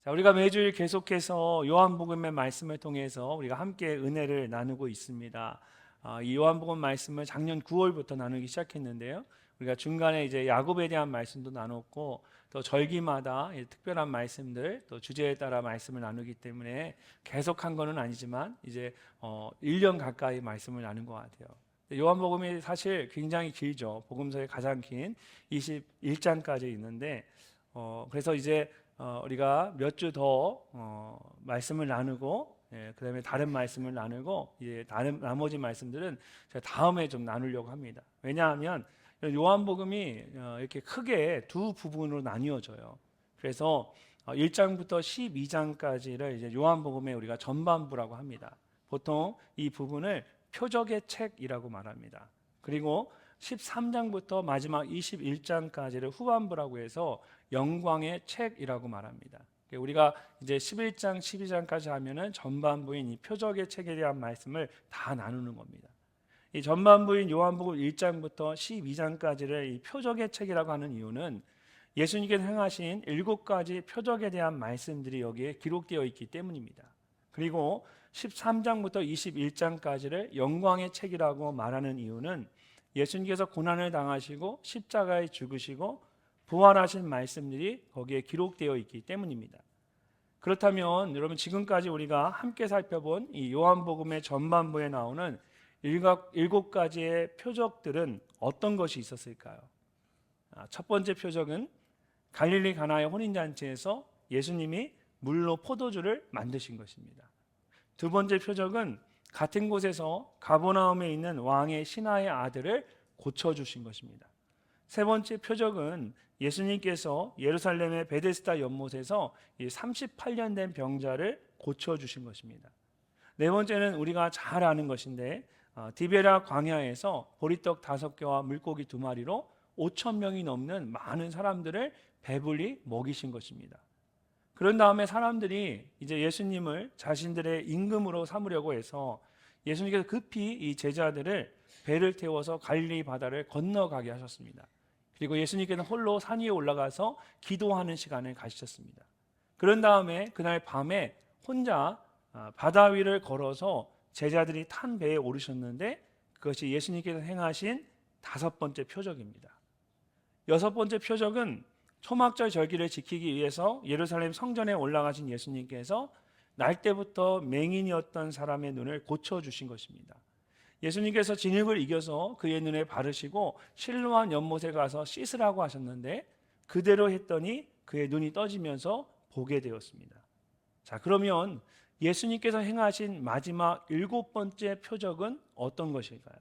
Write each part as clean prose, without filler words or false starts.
자, 우리가 매주일 계속해서 요한복음의 말씀을 통해서 우리가 함께 은혜를 나누고 있습니다. 이 요한복음 말씀을 작년 9월부터 나누기 시작했는데요. 우리가 중간에 이제 야곱에 대한 말씀도 나눴고 또 절기마다 특별한 말씀들 또 주제에 따라 말씀을 나누기 때문에 계속한 거는 아니지만 이제 1년 가까이 말씀을 나눈 것 같아요. 요한복음이 사실 굉장히 길죠. 복음서의 가장 긴 21장까지 있는데 그래서 이제 우리가 몇 주 더 말씀을 나누고 그다음에 다른 말씀을 나누고 다른 나머지 말씀들은 제가 다음에 좀 나누려고 합니다. 왜냐하면 요한복음이 이렇게 크게 두 부분으로 나뉘어져요. 그래서 1장부터 12장까지를 이제 요한복음의 우리가 전반부라고 합니다. 보통 이 부분을 표적의 책이라고 말합니다. 그리고 13장부터 마지막 21장까지를 후반부라고 해서 영광의 책이라고 말합니다. 우리가 이제 11장, 12장까지 하면은 전반부인 이 표적의 책에 대한 말씀을 다 나누는 겁니다. 이 전반부인 요한복음 1장부터 12장까지를 이 표적의 책이라고 하는 이유는 예수님께서 행하신 7가지 표적에 대한 말씀들이 여기에 기록되어 있기 때문입니다. 그리고 13장부터 21장까지를 영광의 책이라고 말하는 이유는 예수님께서 고난을 당하시고 십자가에 죽으시고 부활하신 말씀들이 거기에 기록되어 있기 때문입니다. 그렇다면 여러분 지금까지 우리가 함께 살펴본 이 요한복음의 전반부에 나오는 7가지의 표적들은 어떤 것이 있었을까요? 첫 번째 표적은 갈릴리 가나의 혼인잔치에서 예수님이 물로 포도주를 만드신 것입니다. 두 번째 표적은 같은 곳에서 가버나움에 있는 왕의 신하의 아들을 고쳐주신 것입니다. 세 번째 표적은 예수님께서 예루살렘의 베데스다 연못에서 38년 된 병자를 고쳐주신 것입니다. 네 번째는 우리가 잘 아는 것인데 디베라 광야에서 보리떡 5개와 물고기 2마리로 5천 명이 넘는 많은 사람들을 배불리 먹이신 것입니다. 그런 다음에 사람들이 이제 예수님을 자신들의 임금으로 삼으려고 해서 예수님께서 급히 이 제자들을 배를 태워서 갈릴리 바다를 건너가게 하셨습니다. 그리고 예수님께서는 홀로 산 위에 올라가서 기도하는 시간을 가지셨습니다. 그런 다음에 그날 밤에 혼자 바다 위를 걸어서 제자들이 탄 배에 오르셨는데 그것이 예수님께서 행하신 5번째 표적입니다. 6번째 표적은 초막절 절기를 지키기 위해서 예루살렘 성전에 올라가신 예수님께서 날 때부터 맹인이었던 사람의 눈을 고쳐주신 것입니다. 예수님께서 진흙을 이겨서 그의 눈에 바르시고 실로암 연못에 가서 씻으라고 하셨는데 그대로 했더니 그의 눈이 떠지면서 보게 되었습니다. 자, 그러면 예수님께서 행하신 마지막 7번째 표적은 어떤 것일까요?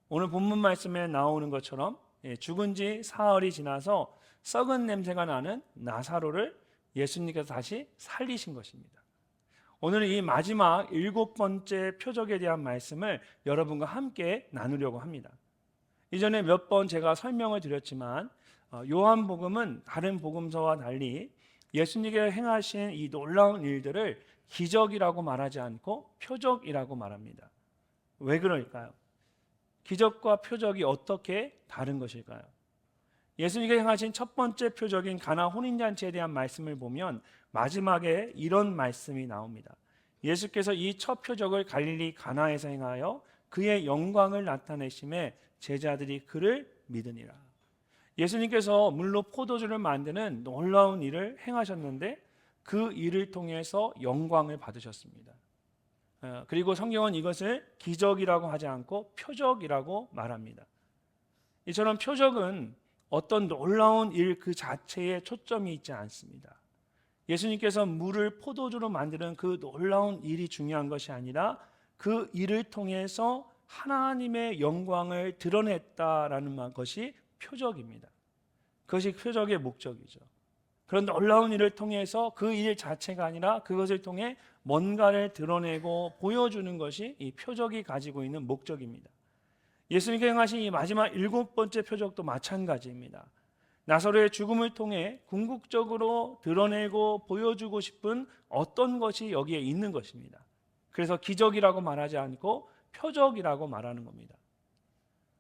오늘 본문 말씀에 나오는 것처럼 죽은 지 사흘이 지나서 썩은 냄새가 나는 나사로를 예수님께서 다시 살리신 것입니다. 오늘은 이 마지막 7번째 표적에 대한 말씀을 여러분과 함께 나누려고 합니다. 이전에 몇 번 제가 설명을 드렸지만 요한복음은 다른 복음서와 달리 예수님께서 행하신 이 놀라운 일들을 기적이라고 말하지 않고 표적이라고 말합니다. 왜 그럴까요? 기적과 표적이 어떻게 다른 것일까요? 예수님께서 행하신 첫 번째 표적인 가나 혼인잔치에 대한 말씀을 보면 마지막에 이런 말씀이 나옵니다. 예수께서 이 첫 표적을 갈릴리 가나에서 행하여 그의 영광을 나타내심에 제자들이 그를 믿으니라. 예수님께서 물로 포도주를 만드는 놀라운 일을 행하셨는데 그 일을 통해서 영광을 받으셨습니다. 그리고 성경은 이것을 기적이라고 하지 않고 표적이라고 말합니다. 이처럼 표적은 어떤 놀라운 일 그 자체에 초점이 있지 않습니다. 예수님께서 물을 포도주로 만드는 그 놀라운 일이 중요한 것이 아니라 그 일을 통해서 하나님의 영광을 드러냈다라는 것이 표적입니다. 그것이 표적의 목적이죠. 그런 놀라운 일을 통해서 그 일 자체가 아니라 그것을 통해 뭔가를 드러내고 보여주는 것이 이 표적이 가지고 있는 목적입니다. 예수님께서 행하신 이 마지막 7번째 표적도 마찬가지입니다. 나사로의 죽음을 통해 궁극적으로 드러내고 보여주고 싶은 어떤 것이 여기에 있는 것입니다. 그래서 기적이라고 말하지 않고 표적이라고 말하는 겁니다.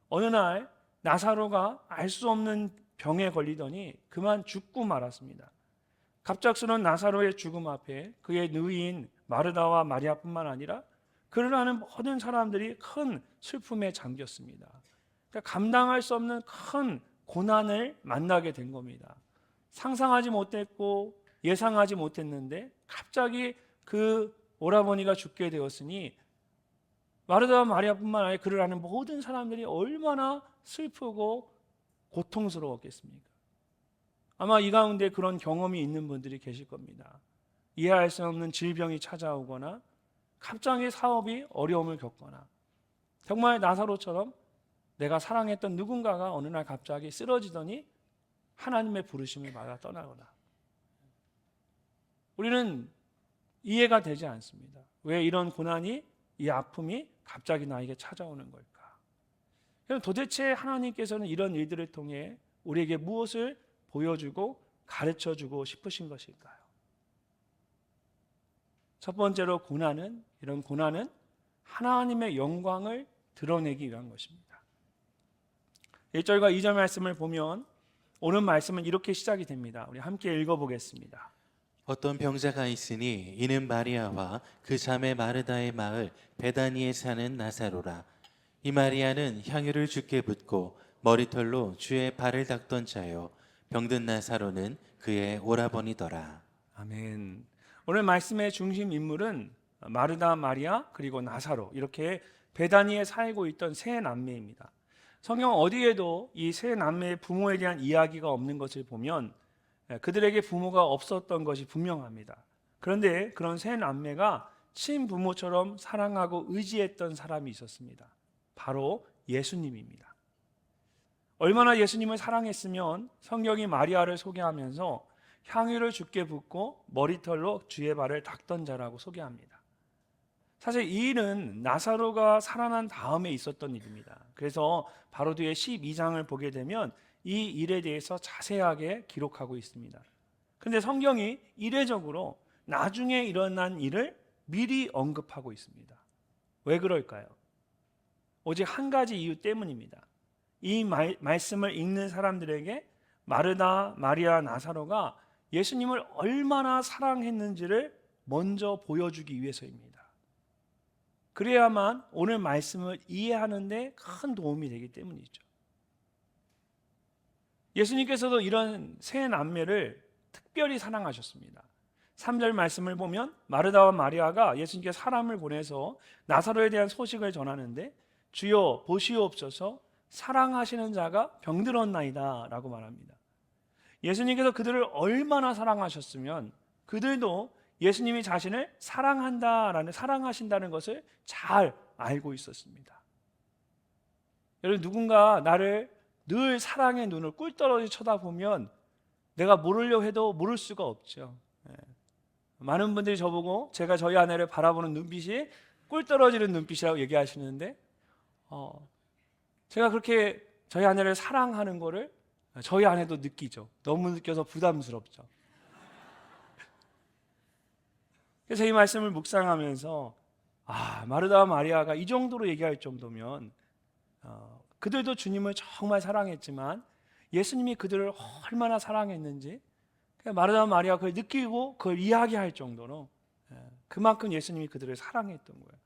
어느 날 나사로가 알 수 없는 병에 걸리더니 그만 죽고 말았습니다. 갑작스러운 나사로의 죽음 앞에 그의 누이인 마르다와 마리아뿐만 아니라 그를 아는 모든 사람들이 큰 슬픔에 잠겼습니다. 그러니까 감당할 수 없는 큰 고난을 만나게 된 겁니다. 상상하지 못했고 예상하지 못했는데 갑자기 그 오라버니가 죽게 되었으니 마르다와 마리아뿐만 아니라 그를 아는 모든 사람들이 얼마나 슬프고 고통스러웠겠습니까? 아마 이 가운데 그런 경험이 있는 분들이 계실 겁니다. 이해할 수 없는 질병이 찾아오거나 갑자기 사업이 어려움을 겪거나 정말 나사로처럼 내가 사랑했던 누군가가 어느 날 갑자기 쓰러지더니 하나님의 부르심을 받아 떠나거나 우리는 이해가 되지 않습니다. 왜 이런 고난이 이 아픔이 갑자기 나에게 찾아오는 걸까? 도대체 하나님께서는 이런 일들을 통해 우리에게 무엇을 보여주고 가르쳐주고 싶으신 것일까요? 첫 번째로 이런 고난은 하나님의 영광을 드러내기 위한 것입니다. 1절과 2절 말씀을 보면 오늘 말씀은 이렇게 시작이 됩니다. 우리 함께 읽어보겠습니다. 어떤 병자가 있으니 이는 마리아와 그 자매 마르다의 마을 베다니에 사는 나사로라. 이 마리아는 향유를 주께 붓고 머리털로 주의 발을 닦던 자요, 병든 나사로는 그의 오라버니더라. 아멘. 오늘 말씀의 중심 인물은 마르다, 마리아 그리고 나사로, 이렇게 베다니에 살고 있던 세 남매입니다. 성경 어디에도 이 세 남매의 부모에 대한 이야기가 없는 것을 보면 그들에게 부모가 없었던 것이 분명합니다. 그런데 그런 세 남매가 친부모처럼 사랑하고 의지했던 사람이 있었습니다. 바로 예수님입니다. 얼마나 예수님을 사랑했으면 성경이 마리아를 소개하면서 향유를 주께 붓고 머리털로 주의 발을 닦던 자라고 소개합니다. 사실 이 일은 나사로가 살아난 다음에 있었던 일입니다. 그래서 바로 뒤에 12장을 보게 되면 이 일에 대해서 자세하게 기록하고 있습니다. 그런데 성경이 이례적으로 나중에 일어난 일을 미리 언급하고 있습니다. 왜 그럴까요? 오직 한 가지 이유 때문입니다. 이 말씀을 읽는 사람들에게 마르다, 마리아, 나사로가 예수님을 얼마나 사랑했는지를 먼저 보여주기 위해서입니다. 그래야만 오늘 말씀을 이해하는 데 큰 도움이 되기 때문이죠. 예수님께서도 이런 세 남매를 특별히 사랑하셨습니다. 3절 말씀을 보면 마르다와 마리아가 예수님께 사람을 보내서 나사로에 대한 소식을 전하는데 주여 보시옵소서 사랑하시는 자가 병들었나이다 라고 말합니다. 예수님께서 그들을 얼마나 사랑하셨으면 그들도 예수님이 자신을 사랑하신다는 것을 잘 알고 있었습니다. 여러분, 누군가 나를 늘 사랑의 눈을 꿀떨어지 쳐다보면 내가 모르려 해도 모를 수가 없죠. 많은 분들이 저보고 제가 저희 아내를 바라보는 눈빛이 꿀떨어지는 눈빛이라고 얘기하시는데 제가 그렇게 저희 아내를 사랑하는 거를 저희 아내도 느끼죠. 너무 느껴서 부담스럽죠. 그래서 이 말씀을 묵상하면서 마르다와 마리아가 이 정도로 얘기할 정도면 그들도 주님을 정말 사랑했지만 예수님이 그들을 얼마나 사랑했는지 마르다와 마리아가 그걸 느끼고 그걸 이야기할 정도로 그만큼 예수님이 그들을 사랑했던 거예요.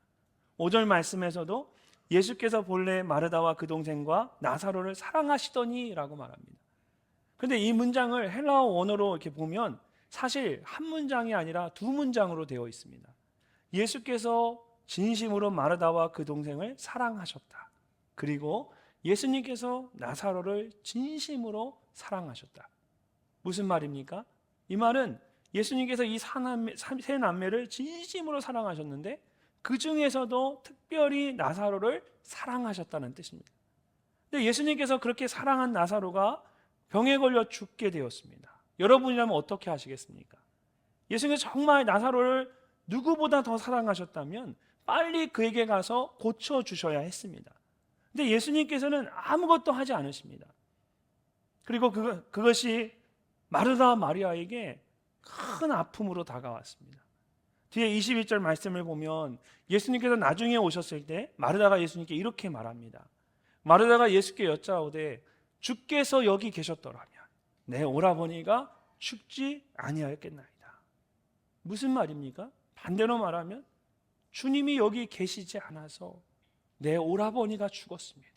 5절 말씀에서도 예수께서 본래 마르다와 그 동생과 나사로를 사랑하시더니 라고 말합니다. 그런데 이 문장을 헬라어 원어로 이렇게 보면 사실 한 문장이 아니라 두 문장으로 되어 있습니다. 예수께서 진심으로 마르다와 그 동생을 사랑하셨다. 그리고 예수님께서 나사로를 진심으로 사랑하셨다. 무슨 말입니까? 이 말은 예수님께서 이 세 남매를 진심으로 사랑하셨는데 그 중에서도 특별히 나사로를 사랑하셨다는 뜻입니다. 근데 예수님께서 그렇게 사랑한 나사로가 병에 걸려 죽게 되었습니다. 여러분이라면 어떻게 하시겠습니까? 예수님께서 정말 나사로를 누구보다 더 사랑하셨다면 빨리 그에게 가서 고쳐주셔야 했습니다. 근데 예수님께서는 아무것도 하지 않으십니다. 그리고 그것이 마르다 마리아에게 큰 아픔으로 다가왔습니다. 뒤에 21절 말씀을 보면 예수님께서 나중에 오셨을 때 마르다가 예수님께 이렇게 말합니다. 마르다가 예수께 여짜오되 주께서 여기 계셨더라면 내 오라버니가 죽지 아니하였겠나이다. 무슨 말입니까? 반대로 말하면 주님이 여기 계시지 않아서 내 오라버니가 죽었습니다.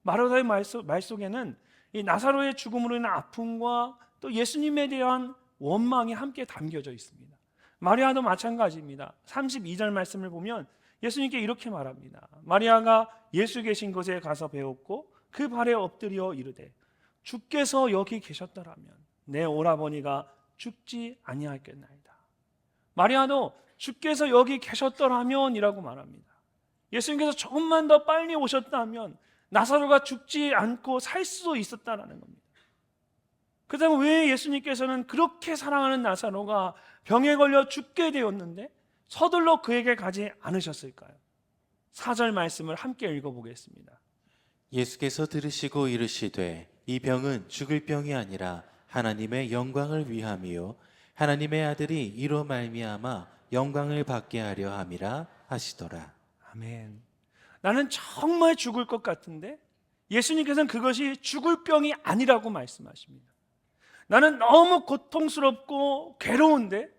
마르다의 말 속에는 이 나사로의 죽음으로 인한 아픔과 또 예수님에 대한 원망이 함께 담겨져 있습니다. 마리아도 마찬가지입니다. 32절 말씀을 보면 예수님께 이렇게 말합니다. 마리아가 예수 계신 곳에 가서 배웠고 그 발에 엎드려 이르되 주께서 여기 계셨더라면 내 오라버니가 죽지 아니하였겠나이다. 마리아도 주께서 여기 계셨더라면 이라고 말합니다. 예수님께서 조금만 더 빨리 오셨다면 나사로가 죽지 않고 살 수도 있었다라는 겁니다. 그렇다면 왜 예수님께서는 그렇게 사랑하는 나사로가 병에 걸려 죽게 되었는데 서둘러 그에게 가지 않으셨을까요? 4절 말씀을 함께 읽어보겠습니다. 예수께서 들으시고 이르시되 이 병은 죽을 병이 아니라 하나님의 영광을 위함이요 하나님의 아들이 이로 말미암아 영광을 받게 하려 함이라 하시더라. 아멘. 나는 정말 죽을 것 같은데 예수님께서는 그것이 죽을 병이 아니라고 말씀하십니다. 나는 너무 고통스럽고 괴로운데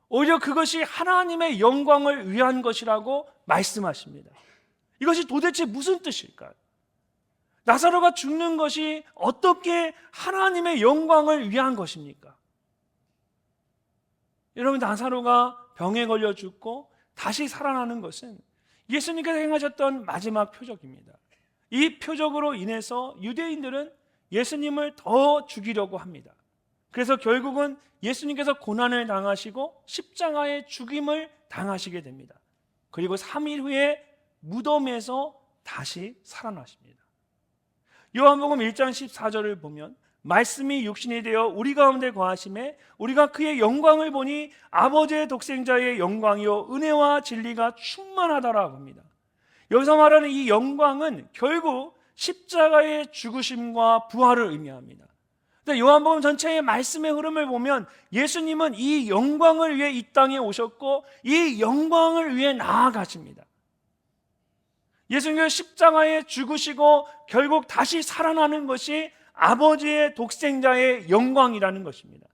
오히려 그것이 하나님의 영광을 위한 것이라고 말씀하십니다. 이것이 도대체 무슨 뜻일까요? 나사로가 죽는 것이 어떻게 하나님의 영광을 위한 것입니까? 여러분, 나사로가 병에 걸려 죽고 다시 살아나는 것은 예수님께서 행하셨던 마지막 표적입니다. 이 표적으로 인해서 유대인들은 예수님을 더 죽이려고 합니다. 그래서 결국은 예수님께서 고난을 당하시고 십자가의 죽임을 당하시게 됩니다. 그리고 3일 후에 무덤에서 다시 살아나십니다. 요한복음 1장 14절을 보면 말씀이 육신이 되어 우리 가운데 거하심에 우리가 그의 영광을 보니 아버지의 독생자의 영광이요 은혜와 진리가 충만하다라고 합니다. 여기서 말하는 이 영광은 결국 십자가의 죽으심과 부활을 의미합니다. 요한복음 전체의 말씀의 흐름을 보면 예수님은 이 영광을 위해 이 땅에 오셨고 이 영광을 위해 나아가십니다. 예수님께서 십자가에 죽으시고 결국 다시 살아나는 것이 아버지의 독생자의 영광이라는 것입니다.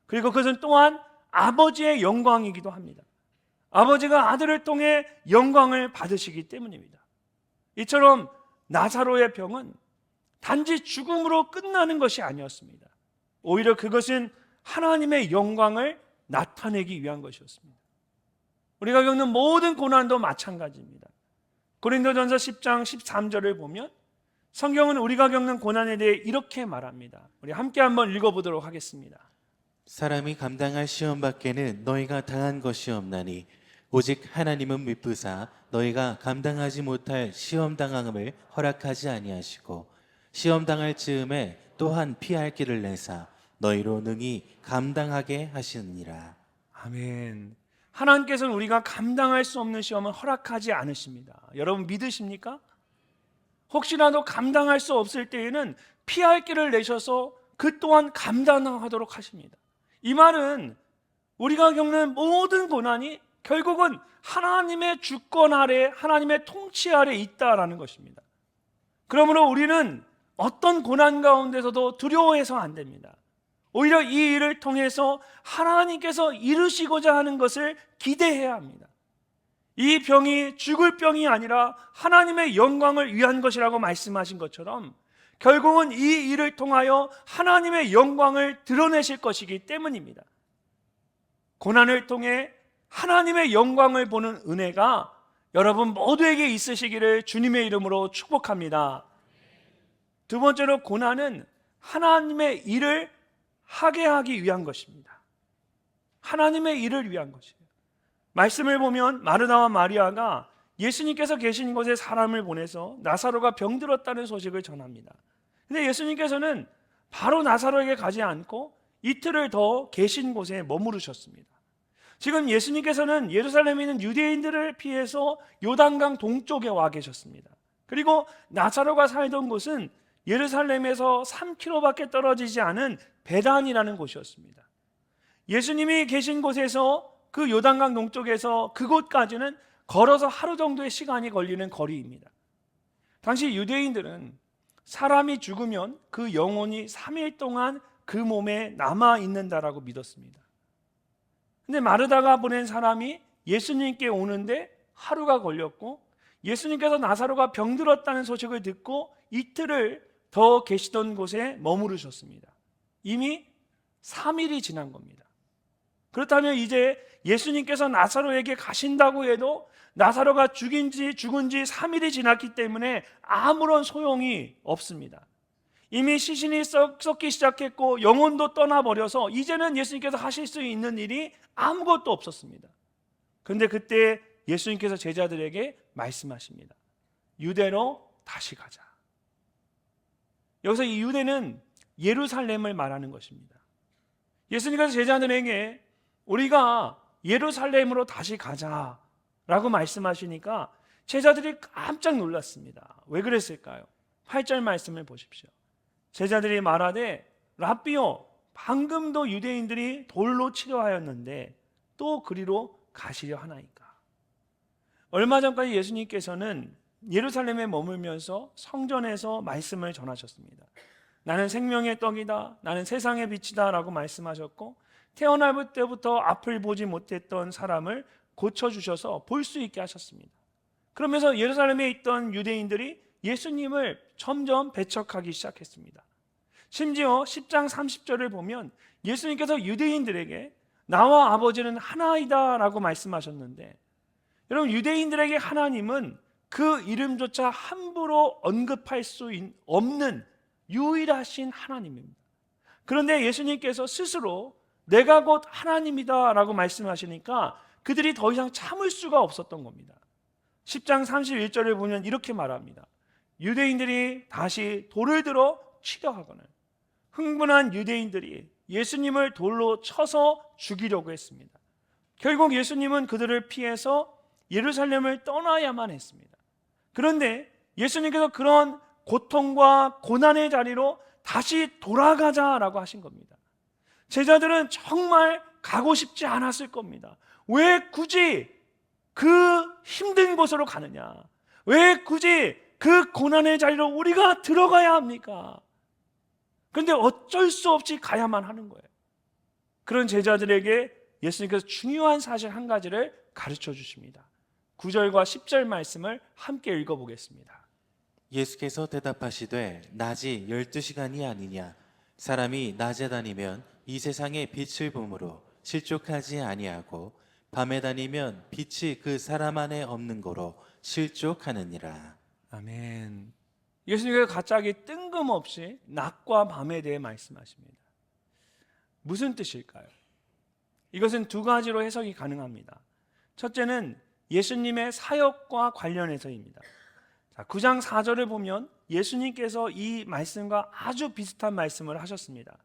그리고 그것은 또한 아버지의 영광이기도 합니다. 아버지가 아들을 통해 영광을 받으시기 때문입니다. 이처럼 나사로의 병은 단지 죽음으로 끝나는 것이 아니었습니다. 오히려 그것은 하나님의 영광을 나타내기 위한 것이었습니다. 우리가 겪는 모든 고난도 마찬가지입니다. 고린도전서 10장 13절을 보면 성경은 우리가 겪는 고난에 대해 이렇게 말합니다. 우리 함께 한번 읽어보도록 하겠습니다. 사람이 감당할 시험 밖에는 너희가 당한 것이 없나니 오직 하나님은 미쁘사 너희가 감당하지 못할 시험 당함을 허락하지 아니하시고 시험 당할 즈음에 또한 피할 길을 내사 너희로 능히 감당하게 하시느니라. 아멘. 하나님께서는 우리가 감당할 수 없는 시험을 허락하지 않으십니다. 여러분 믿으십니까? 혹시라도 감당할 수 없을 때에는 피할 길을 내셔서 그 또한 감당하도록 하십니다. 이 말은 우리가 겪는 모든 고난이 결국은 하나님의 주권 아래, 하나님의 통치 아래 있다라는 것입니다. 그러므로 우리는 어떤 고난 가운데서도 두려워해서 안 됩니다. 오히려 이 일을 통해서 하나님께서 이루시고자 하는 것을 기대해야 합니다. 이 병이 죽을 병이 아니라 하나님의 영광을 위한 것이라고 말씀하신 것처럼 결국은 이 일을 통하여 하나님의 영광을 드러내실 것이기 때문입니다. 고난을 통해 하나님의 영광을 보는 은혜가 여러분 모두에게 있으시기를 주님의 이름으로 축복합니다. 두 번째로, 고난은 하나님의 일을 하게 하기 위한 것입니다. 하나님의 일을 위한 것이에요. 말씀을 보면 마르다와 마리아가 예수님께서 계신 곳에 사람을 보내서 나사로가 병들었다는 소식을 전합니다. 근데 예수님께서는 바로 나사로에게 가지 않고 이틀을 더 계신 곳에 머무르셨습니다. 지금 예수님께서는 예루살렘에 있는 유대인들을 피해서 요단강 동쪽에 와 계셨습니다. 그리고 나사로가 살던 곳은 예루살렘에서 3km밖에 떨어지지 않은 베단이라는 곳이었습니다. 예수님이 계신 곳에서 그 요단강 동쪽에서 그곳까지는 걸어서 하루 정도의 시간이 걸리는 거리입니다. 당시 유대인들은 사람이 죽으면 그 영혼이 3일 동안 그 몸에 남아 있는다라고 믿었습니다. 근데 마르다가 보낸 사람이 예수님께 오는데 하루가 걸렸고, 예수님께서 나사로가 병들었다는 소식을 듣고 이틀을 더 계시던 곳에 머무르셨습니다. 이미 3일이 지난 겁니다. 그렇다면 이제 예수님께서 나사로에게 가신다고 해도 나사로가 죽은 지 3일이 지났기 때문에 아무런 소용이 없습니다. 이미 시신이 썩기 시작했고 영혼도 떠나버려서 이제는 예수님께서 하실 수 있는 일이 아무것도 없었습니다. 그런데 그때 예수님께서 제자들에게 말씀하십니다. 유대로 다시 가자. 여기서 이 유대는 예루살렘을 말하는 것입니다. 예수님께서 제자들에게 우리가 예루살렘으로 다시 가자라고 말씀하시니까 제자들이 깜짝 놀랐습니다. 왜 그랬을까요? 8절 말씀을 보십시오. 제자들이 말하되 랍비요, 방금도 유대인들이 돌로 치려 하였는데 또 그리로 가시려 하나이까. 얼마 전까지 예수님께서는 예루살렘에 머물면서 성전에서 말씀을 전하셨습니다. 나는 생명의 떡이다, 나는 세상의 빛이다 라고 말씀하셨고, 태어날 때부터 앞을 보지 못했던 사람을 고쳐주셔서 볼 수 있게 하셨습니다. 그러면서 예루살렘에 있던 유대인들이 예수님을 점점 배척하기 시작했습니다. 심지어 10장 30절을 보면 예수님께서 유대인들에게 나와 아버지는 하나이다 라고 말씀하셨는데, 여러분, 유대인들에게 하나님은 그 이름조차 함부로 언급할 수 없는 유일하신 하나님입니다. 그런데 예수님께서 스스로 내가 곧 하나님이다 라고 말씀하시니까 그들이 더 이상 참을 수가 없었던 겁니다. 10장 31절을 보면 이렇게 말합니다. 유대인들이 다시 돌을 들어 치려 하거늘 흥분한 유대인들이 예수님을 돌로 쳐서 죽이려고 했습니다. 결국 예수님은 그들을 피해서 예루살렘을 떠나야만 했습니다. 그런데 예수님께서 그런 고통과 고난의 자리로 다시 돌아가자라고 하신 겁니다. 제자들은 정말 가고 싶지 않았을 겁니다. 왜 굳이 그 힘든 곳으로 가느냐? 왜 굳이 그 고난의 자리로 우리가 들어가야 합니까? 그런데 어쩔 수 없이 가야만 하는 거예요. 그런 제자들에게 예수님께서 중요한 사실 한 가지를 가르쳐 주십니다. 9절과 10절 말씀을 함께 읽어보겠습니다. 예수께서 대답하시되 낮이 12시간이 아니냐. 사람이 낮에 다니면 이 세상의 빛을 보므로 실족하지 아니하고 밤에 다니면 빛이 그 사람 안에 없는 거로 실족하느니라. 아멘. 예수님께서 갑자기 뜬금없이 낮과 밤에 대해 말씀하십니다. 무슨 뜻일까요? 이것은 두 가지로 해석이 가능합니다. 첫째는 예수님의 사역과 관련해서입니다. 9장 4절을 보면 예수님께서 이 말씀과 아주 비슷한 말씀을 하셨습니다.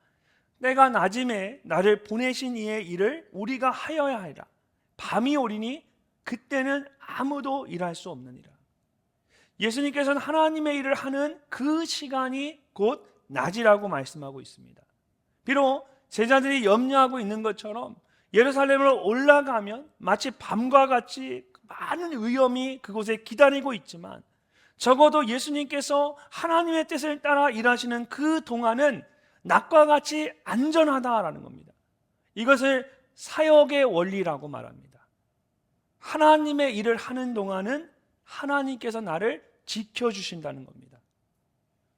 때가 낮음에 나를 보내신 이의 일을 우리가 하여야 하리라. 밤이 오리니 그때는 아무도 일할 수 없느니라. 예수님께서는 하나님의 일을 하는 그 시간이 곧 낮이라고 말씀하고 있습니다. 비록 제자들이 염려하고 있는 것처럼 예루살렘으로 올라가면 마치 밤과 같이 많은 위험이 그곳에 기다리고 있지만, 적어도 예수님께서 하나님의 뜻을 따라 일하시는 그 동안은 낮과 같이 안전하다라는 겁니다. 이것을 사역의 원리라고 말합니다. 하나님의 일을 하는 동안은 하나님께서 나를 지켜주신다는 겁니다.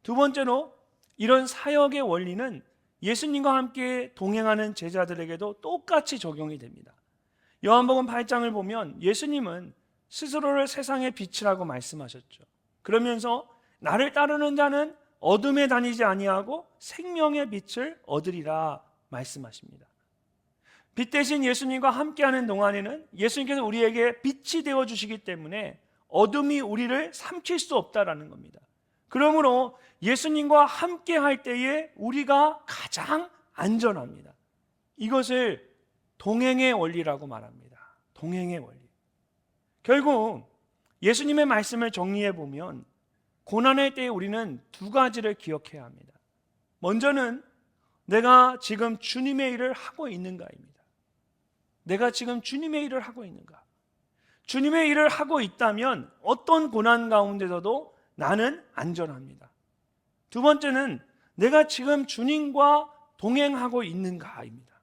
두 번째로 이런 사역의 원리는 예수님과 함께 동행하는 제자들에게도 똑같이 적용이 됩니다. 요한복음 8장을 보면 예수님은 스스로를 세상의 빛이라고 말씀하셨죠. 그러면서 나를 따르는 자는 어둠에 다니지 아니하고 생명의 빛을 얻으리라 말씀하십니다. 빛 대신 예수님과 함께하는 동안에는 예수님께서 우리에게 빛이 되어주시기 때문에 어둠이 우리를 삼킬 수 없다라는 겁니다. 그러므로 예수님과 함께할 때에 우리가 가장 안전합니다. 이것을 동행의 원리라고 말합니다. 동행의 원리. 결국 예수님의 말씀을 정리해 보면 고난의 때에 우리는 두 가지를 기억해야 합니다. 먼저는 내가 지금 주님의 일을 하고 있는가입니다. 내가 지금 주님의 일을 하고 있는가? 주님의 일을 하고 있다면 어떤 고난 가운데서도 나는 안전합니다. 두 번째는 내가 지금 주님과 동행하고 있는가입니다.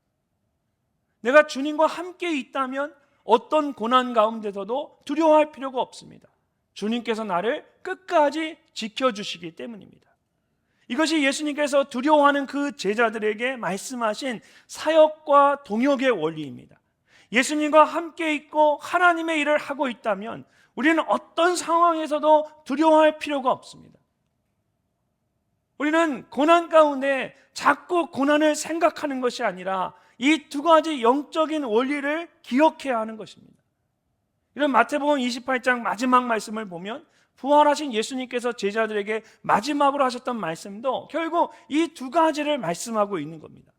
내가 주님과 함께 있다면 어떤 고난 가운데서도 두려워할 필요가 없습니다. 주님께서 나를 끝까지 지켜주시기 때문입니다. 이것이 예수님께서 두려워하는 그 제자들에게 말씀하신 사역과 동역의 원리입니다. 예수님과 함께 있고 하나님의 일을 하고 있다면 우리는 어떤 상황에서도 두려워할 필요가 없습니다. 우리는 고난 가운데 자꾸 고난을 생각하는 것이 아니라 이 두 가지 영적인 원리를 기억해야 하는 것입니다. 이런 마태복음 28장 마지막 말씀을 보면 부활하신 예수님께서 제자들에게 마지막으로 하셨던 말씀도 결국 이 두 가지를 말씀하고 있는 겁니다.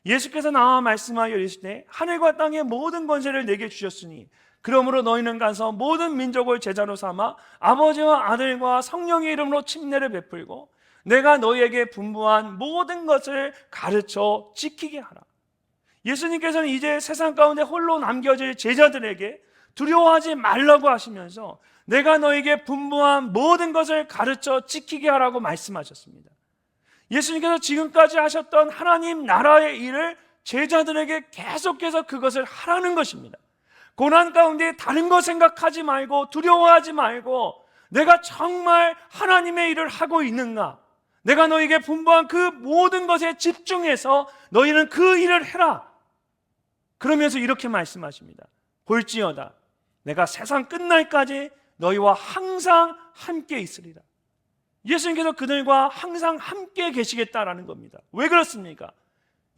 예수께서 나와 말씀하여 이르시되 하늘과 땅의 모든 권세를 내게 주셨으니 그러므로 너희는 가서 모든 민족을 제자로 삼아 아버지와 아들과 성령의 이름으로 침례를 베풀고 내가 너희에게 분부한 모든 것을 가르쳐 지키게 하라. 예수님께서는 이제 세상 가운데 홀로 남겨질 제자들에게 두려워하지 말라고 하시면서 내가 너에게 분부한 모든 것을 가르쳐 지키게 하라고 말씀하셨습니다. 예수님께서 지금까지 하셨던 하나님 나라의 일을 제자들에게 계속해서 그것을 하라는 것입니다. 고난 가운데 다른 거 생각하지 말고 두려워하지 말고 내가 정말 하나님의 일을 하고 있는가? 내가 너에게 분부한 그 모든 것에 집중해서 너희는 그 일을 해라. 그러면서 이렇게 말씀하십니다. 볼지어다 내가 세상 끝날까지 너희와 항상 함께 있으리라. 예수님께서 그들과 항상 함께 계시겠다라는 겁니다. 왜 그렇습니까?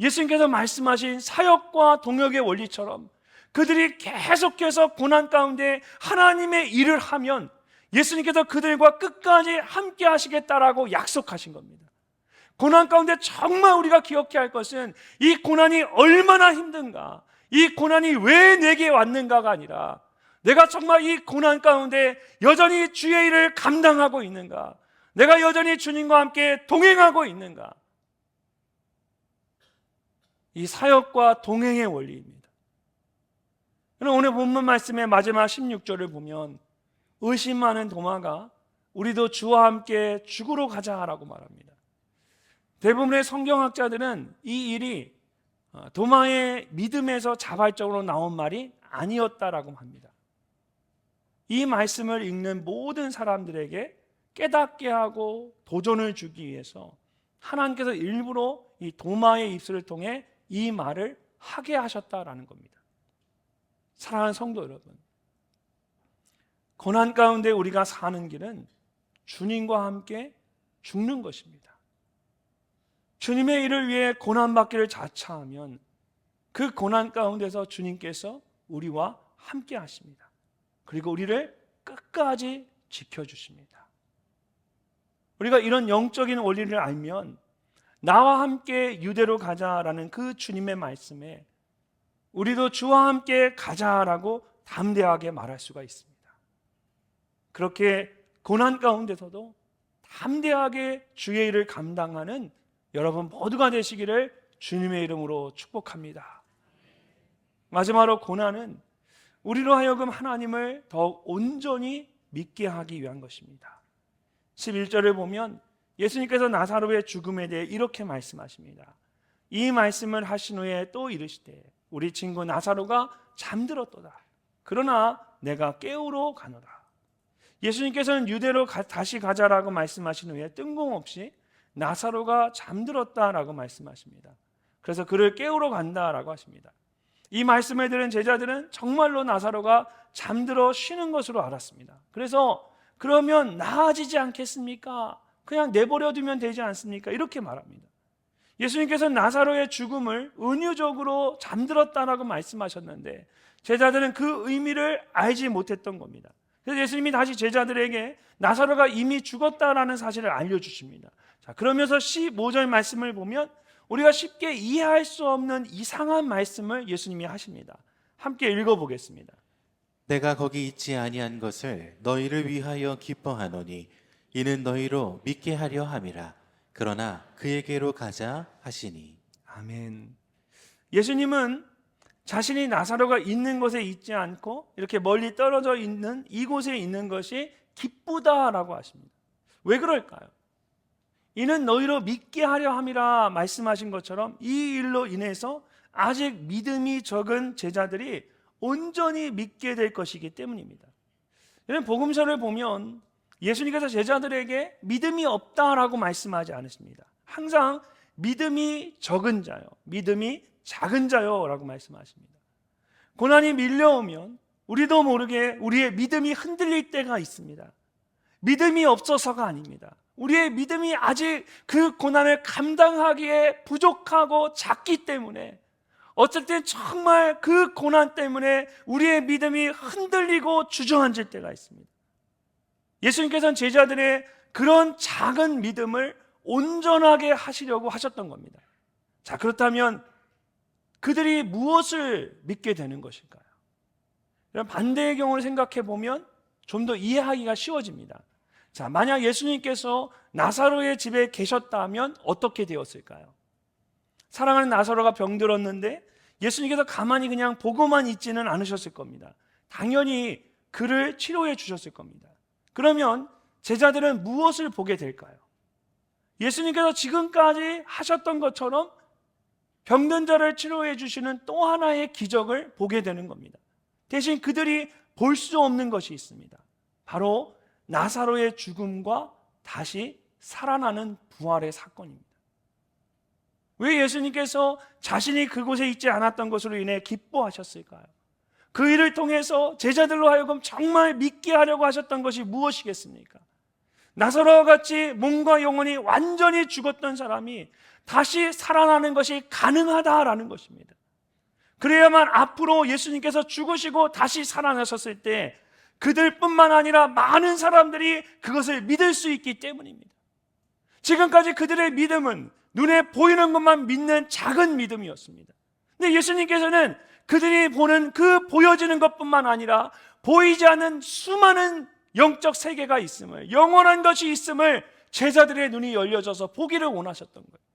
예수님께서 말씀하신 사역과 동역의 원리처럼 그들이 계속해서 고난 가운데 하나님의 일을 하면 예수님께서 그들과 끝까지 함께 하시겠다라고 약속하신 겁니다. 고난 가운데 정말 우리가 기억해야 할 것은 이 고난이 얼마나 힘든가, 이 고난이 왜 내게 왔는가가 아니라 내가 정말 이 고난 가운데 여전히 주의 일을 감당하고 있는가, 내가 여전히 주님과 함께 동행하고 있는가. 이 사역과 동행의 원리입니다. 오늘 본문 말씀의 마지막 16절을 보면 의심하는 도마가 우리도 주와 함께 죽으러 가자라고 말합니다. 대부분의 성경학자들은 이 일이 도마의 믿음에서 자발적으로 나온 말이 아니었다라고 합니다. 이 말씀을 읽는 모든 사람들에게 깨닫게 하고 도전을 주기 위해서 하나님께서 일부러 이 도마의 입술을 통해 이 말을 하게 하셨다라는 겁니다. 사랑하는 성도 여러분, 고난 가운데 우리가 사는 길은 주님과 함께 죽는 것입니다. 주님의 일을 위해 고난받기를 자처하면 그 고난 가운데서 주님께서 우리와 함께 하십니다. 그리고 우리를 끝까지 지켜주십니다. 우리가 이런 영적인 원리를 알면 나와 함께 유대로 가자라는 그 주님의 말씀에 우리도 주와 함께 가자라고 담대하게 말할 수가 있습니다. 그렇게 고난 가운데서도 담대하게 주의 일을 감당하는 여러분 모두가 되시기를 주님의 이름으로 축복합니다. 마지막으로 고난은 우리로 하여금 하나님을 더욱 온전히 믿게 하기 위한 것입니다. 11절을 보면 예수님께서 나사로의 죽음에 대해 이렇게 말씀하십니다. 이 말씀을 하신 후에 또 이르시되 우리 친구 나사로가 잠들었도다. 그러나 내가 깨우러 가노라. 예수님께서는 유대로 다시 가자라고 말씀하신 후에 뜬금없이 나사로가 잠들었다라고 말씀하십니다. 그래서 그를 깨우러 간다라고 하십니다. 이 말씀을 들은 제자들은 정말로 나사로가 잠들어 쉬는 것으로 알았습니다. 그래서 그러면 나아지지 않겠습니까? 그냥 내버려 두면 되지 않습니까? 이렇게 말합니다. 예수님께서는 나사로의 죽음을 은유적으로 잠들었다라고 말씀하셨는데 제자들은 그 의미를 알지 못했던 겁니다. 그래서 예수님이 다시 제자들에게 나사로가 이미 죽었다라는 사실을 알려주십니다. 자, 그러면서 15절 말씀을 보면 우리가 쉽게 이해할 수 없는 이상한 말씀을 예수님이 하십니다. 함께 읽어보겠습니다. 내가 거기 있지 아니한 것을 너희를 위하여 기뻐하노니 이는 너희로 믿게 하려 함이라. 그러나 그에게로 가자 하시니. 아멘. 예수님은 자신이 나사로가 있는 곳에 있지 않고 이렇게 멀리 떨어져 있는 이곳에 있는 것이 기쁘다라고 하십니다. 왜 그럴까요? 이는 너희로 믿게 하려 함이라 말씀하신 것처럼 이 일로 인해서 아직 믿음이 적은 제자들이 온전히 믿게 될 것이기 때문입니다. 여러분, 복음서를 보면 예수님께서 제자들에게 믿음이 없다라고 말씀하지 않으십니다. 항상 믿음이 적은 자요, 믿음이 작은 자요라고 말씀하십니다. 고난이 밀려오면 우리도 모르게 우리의 믿음이 흔들릴 때가 있습니다. 믿음이 없어서가 아닙니다. 우리의 믿음이 아직 그 고난을 감당하기에 부족하고 작기 때문에 어쩔 땐 정말 그 고난 때문에 우리의 믿음이 흔들리고 주저앉을 때가 있습니다. 예수님께서는 제자들의 그런 작은 믿음을 온전하게 하시려고 하셨던 겁니다. 자, 그렇다면 그들이 무엇을 믿게 되는 것일까요? 이런 반대의 경우를 생각해 보면 좀 더 이해하기가 쉬워집니다. 자, 만약 예수님께서 나사로의 집에 계셨다면 어떻게 되었을까요? 사랑하는 나사로가 병들었는데 예수님께서 가만히 그냥 보고만 있지는 않으셨을 겁니다. 당연히 그를 치료해 주셨을 겁니다. 그러면 제자들은 무엇을 보게 될까요? 예수님께서 지금까지 하셨던 것처럼 병든 자를 치료해 주시는 또 하나의 기적을 보게 되는 겁니다. 대신 그들이 볼 수 없는 것이 있습니다. 바로 나사로의 죽음과 다시 살아나는 부활의 사건입니다. 왜 예수님께서 자신이 그곳에 있지 않았던 것으로 인해 기뻐하셨을까요? 그 일을 통해서 제자들로 하여금 정말 믿게 하려고 하셨던 것이 무엇이겠습니까? 나사로와 같이 몸과 영혼이 완전히 죽었던 사람이 다시 살아나는 것이 가능하다라는 것입니다. 그래야만 앞으로 예수님께서 죽으시고 다시 살아나셨을 때 그들뿐만 아니라 많은 사람들이 그것을 믿을 수 있기 때문입니다. 지금까지 그들의 믿음은 눈에 보이는 것만 믿는 작은 믿음이었습니다. 근데 예수님께서는 그들이 보는 그 보여지는 것뿐만 아니라 보이지 않는 수많은 영적 세계가 있음을, 영원한 것이 있음을 제자들의 눈이 열려져서 보기를 원하셨던 거예요.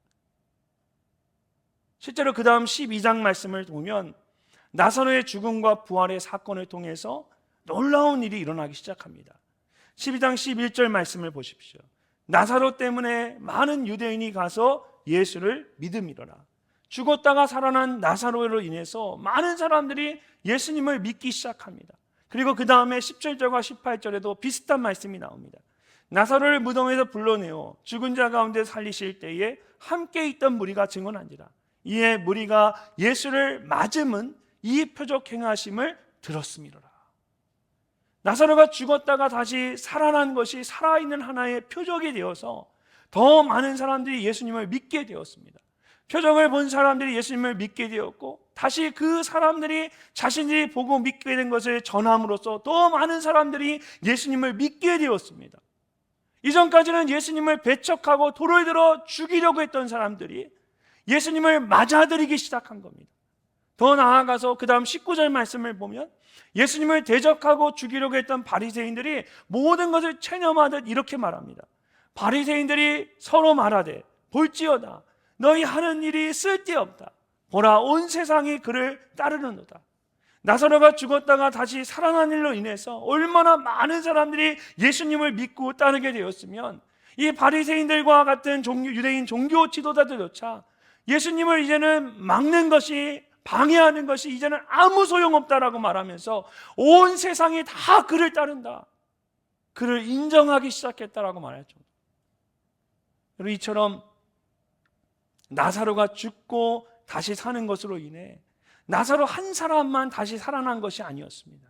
실제로 그 다음 12장 말씀을 보면 나사로의 죽음과 부활의 사건을 통해서 놀라운 일이 일어나기 시작합니다. 12장 11절 말씀을 보십시오. 나사로 때문에 많은 유대인이 가서 예수를 믿음이로라. 죽었다가 살아난 나사로로 인해서 많은 사람들이 예수님을 믿기 시작합니다. 그리고 그 다음에 17절과 18절에도 비슷한 말씀이 나옵니다. 나사로를 무덤에서 불러내어 죽은 자 가운데 살리실 때에 함께 있던 무리가 증언한지라. 이에 무리가 예수를 맞음은 이 표적 행하심을 들었음이로라. 나사로가 죽었다가 다시 살아난 것이 살아있는 하나의 표적이 되어서 더 많은 사람들이 예수님을 믿게 되었습니다. 표적을 본 사람들이 예수님을 믿게 되었고 다시 그 사람들이 자신들이 보고 믿게 된 것을 전함으로써 더 많은 사람들이 예수님을 믿게 되었습니다. 이전까지는 예수님을 배척하고 돌을 들어 죽이려고 했던 사람들이 예수님을 맞아들이기 시작한 겁니다. 더 나아가서 그 다음 19절 말씀을 보면 예수님을 대적하고 죽이려고 했던 바리새인들이 모든 것을 체념하듯 이렇게 말합니다. 바리새인들이 서로 말하되 볼지어다 너희 하는 일이 쓸데없다. 보라 온 세상이 그를 따르는도다. 나사로가 죽었다가 다시 살아난 일로 인해서 얼마나 많은 사람들이 예수님을 믿고 따르게 되었으면 이 바리새인들과 같은 유대인 종교 지도자들조차 예수님을 이제는 막는 것이, 방해하는 것이 이제는 아무 소용없다라고 말하면서 온 세상이 다 그를 따른다, 그를 인정하기 시작했다라고 말했죠. 여러분, 이처럼 나사로가 죽고 다시 사는 것으로 인해 나사로 한 사람만 다시 살아난 것이 아니었습니다.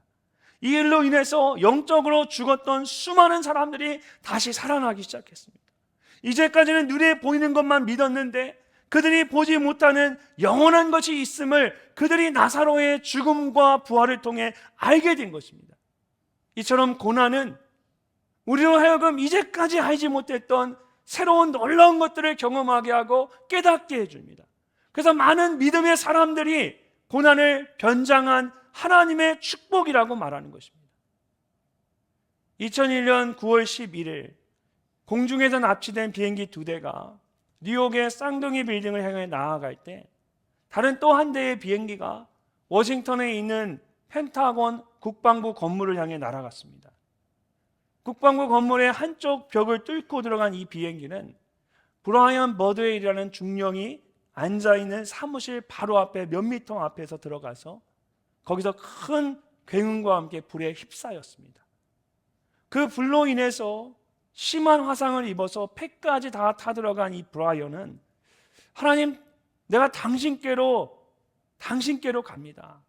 이 일로 인해서 영적으로 죽었던 수많은 사람들이 다시 살아나기 시작했습니다. 이제까지는 눈에 보이는 것만 믿었는데 그들이 보지 못하는 영원한 것이 있음을 그들이 나사로의 죽음과 부활을 통해 알게 된 것입니다. 이처럼 고난은 우리로 하여금 이제까지 알지 못했던 새로운 놀라운 것들을 경험하게 하고 깨닫게 해줍니다. 그래서 많은 믿음의 사람들이 고난을 변장한 하나님의 축복이라고 말하는 것입니다. 2001년 9월 11일 공중에서 납치된 비행기 2대가 뉴욕의 쌍둥이 빌딩을 향해 나아갈 때 다른 또 한 대의 비행기가 워싱턴에 있는 펜타곤 국방부 건물을 향해 날아갔습니다. 국방부 건물의 한쪽 벽을 뚫고 들어간 이 비행기는 브라이언 버드웨일이라는 중령이 앉아있는 사무실 바로 앞에 몇 미터 앞에서 들어가서 거기서 큰 굉음과 함께 불에 휩싸였습니다. 그 불로 인해서 심한 화상을 입어서 폐까지 다 타들어간 이 브라이언은 하나님, 내가 당신께로 갑니다.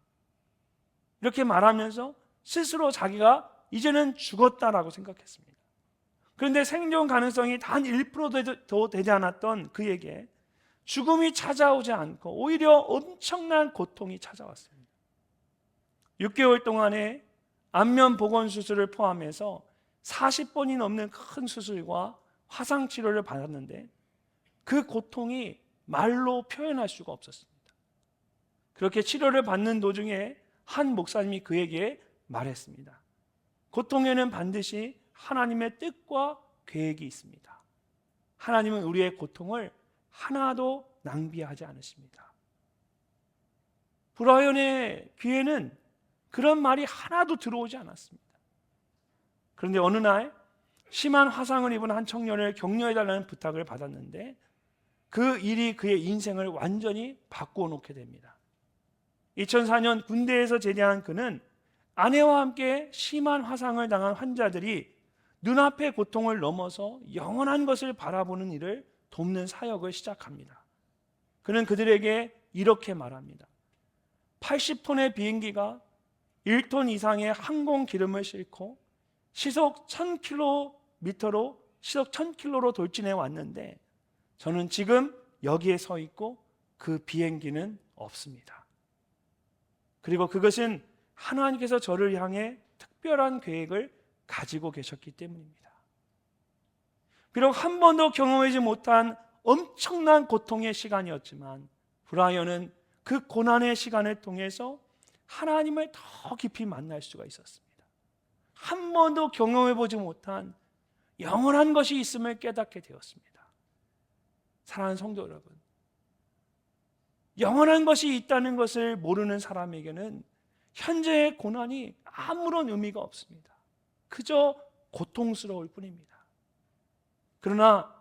이렇게 말하면서 스스로 자기가 이제는 죽었다라고 생각했습니다. 그런데 생존 가능성이 단 1%도 되지 않았던 그에게 죽음이 찾아오지 않고 오히려 엄청난 고통이 찾아왔습니다. 6개월 동안의 안면 보건 수술을 포함해서 40번이 넘는 큰 수술과 화상 치료를 받았는데 그 고통이 말로 표현할 수가 없었습니다. 그렇게 치료를 받는 도중에 한 목사님이 그에게 말했습니다. 고통에는 반드시 하나님의 뜻과 계획이 있습니다. 하나님은 우리의 고통을 하나도 낭비하지 않으십니다. 브라이언의 귀에는 그런 말이 하나도 들어오지 않았습니다. 그런데 어느 날 심한 화상을 입은 한 청년을 격려해달라는 부탁을 받았는데 그 일이 그의 인생을 완전히 바꾸어 놓게 됩니다. 2004년 군대에서 제대한 그는 아내와 함께 심한 화상을 당한 환자들이 눈앞의 고통을 넘어서 영원한 것을 바라보는 일을 돕는 사역을 시작합니다. 그는 그들에게 이렇게 말합니다. 80톤의 비행기가 1톤 이상의 항공 기름을 싣고 시속 1000km로 시속 1000km로 돌진해 왔는데 저는 지금 여기에 서 있고 그 비행기는 없습니다. 그리고 그것은 하나님께서 저를 향해 특별한 계획을 가지고 계셨기 때문입니다. 비록 한 번도 경험하지 못한 엄청난 고통의 시간이었지만 브라이언은 그 고난의 시간을 통해서 하나님을 더 깊이 만날 수가 있었습니다. 한 번도 경험해보지 못한 영원한 것이 있음을 깨닫게 되었습니다. 사랑하는 성도 여러분, 영원한 것이 있다는 것을 모르는 사람에게는 현재의 고난이 아무런 의미가 없습니다. 그저 고통스러울 뿐입니다. 그러나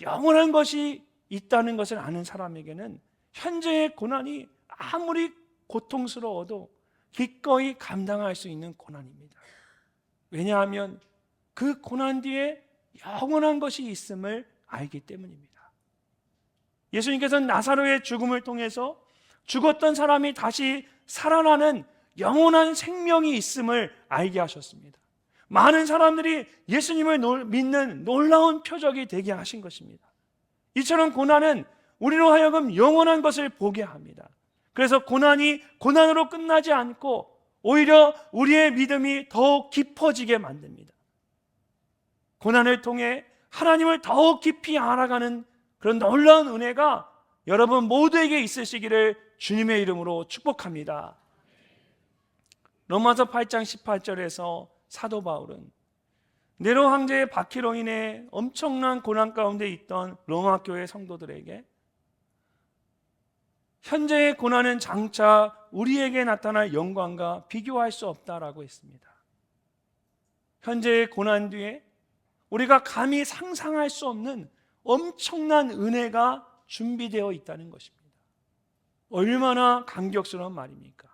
영원한 것이 있다는 것을 아는 사람에게는 현재의 고난이 아무리 고통스러워도 기꺼이 감당할 수 있는 고난입니다. 왜냐하면 그 고난 뒤에 영원한 것이 있음을 알기 때문입니다. 예수님께서는 나사로의 죽음을 통해서 죽었던 사람이 다시 살아나는 영원한 생명이 있음을 알게 하셨습니다. 많은 사람들이 예수님을 믿는 놀라운 표적이 되게 하신 것입니다. 이처럼 고난은 우리로 하여금 영원한 것을 보게 합니다. 그래서 고난이 고난으로 끝나지 않고 오히려 우리의 믿음이 더욱 깊어지게 만듭니다. 고난을 통해 하나님을 더욱 깊이 알아가는 그런 놀라운 은혜가 여러분 모두에게 있으시기를 주님의 이름으로 축복합니다. 로마서 8장 18절에서 사도 바울은 네로 황제의 박해로 인해 엄청난 고난 가운데 있던 로마 교회 성도들에게 현재의 고난은 장차 우리에게 나타날 영광과 비교할 수 없다라고 했습니다. 현재의 고난 뒤에 우리가 감히 상상할 수 없는 엄청난 은혜가 준비되어 있다는 것입니다. 얼마나 감격스러운 말입니까?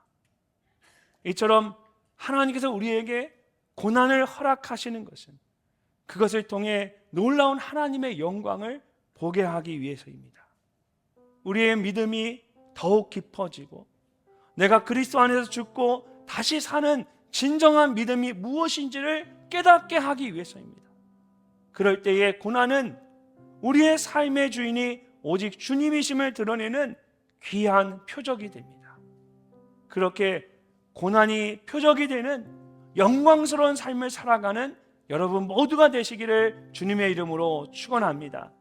이처럼 하나님께서 우리에게 고난을 허락하시는 것은 그것을 통해 놀라운 하나님의 영광을 보게 하기 위해서입니다. 우리의 믿음이 더욱 깊어지고 내가 그리스도 안에서 죽고 다시 사는 진정한 믿음이 무엇인지를 깨닫게 하기 위해서입니다. 그럴 때에 고난은 우리의 삶의 주인이 오직 주님이심을 드러내는 귀한 표적이 됩니다. 그렇게 고난이 표적이 되는 영광스러운 삶을 살아가는 여러분 모두가 되시기를 주님의 이름으로 축원합니다.